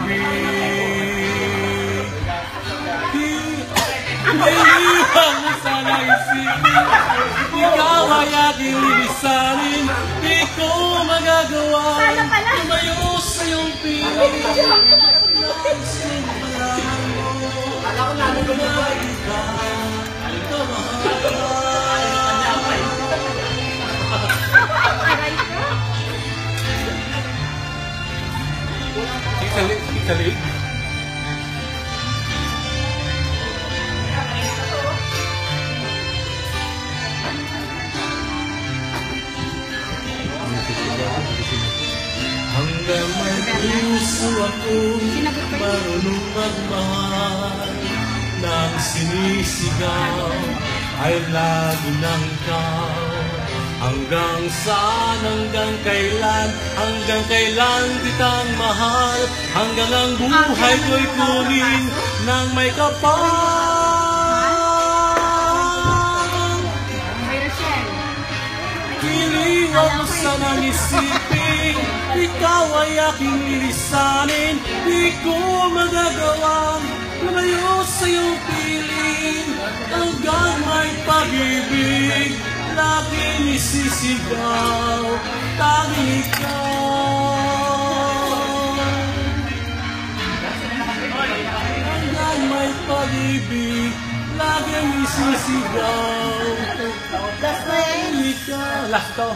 pag-ibig. Iniwan mo sana isipin, ikaw ay aking lilisanin. Di ko magagawa tumayo sa iyong piling. Nais kong malaman mo na ikaw Italy. Hanggang may puso ako marunong magmahal, nang sinisigaw ay lagi ng ikaw. Hanggang saan, hanggang kailan kitang mahal, hanggang ang buhay ko'y kunin ng may kapal. Iniwan mo sanang isipin, ikaw ay aking lilisanin. Di ko magagawang lumayo sa iyong piling, hanggang may pag-ibig laging isisigaw, tanging ikaw. Hanggang may pag-ibig laging isisigaw, tanging ikaw. Last to.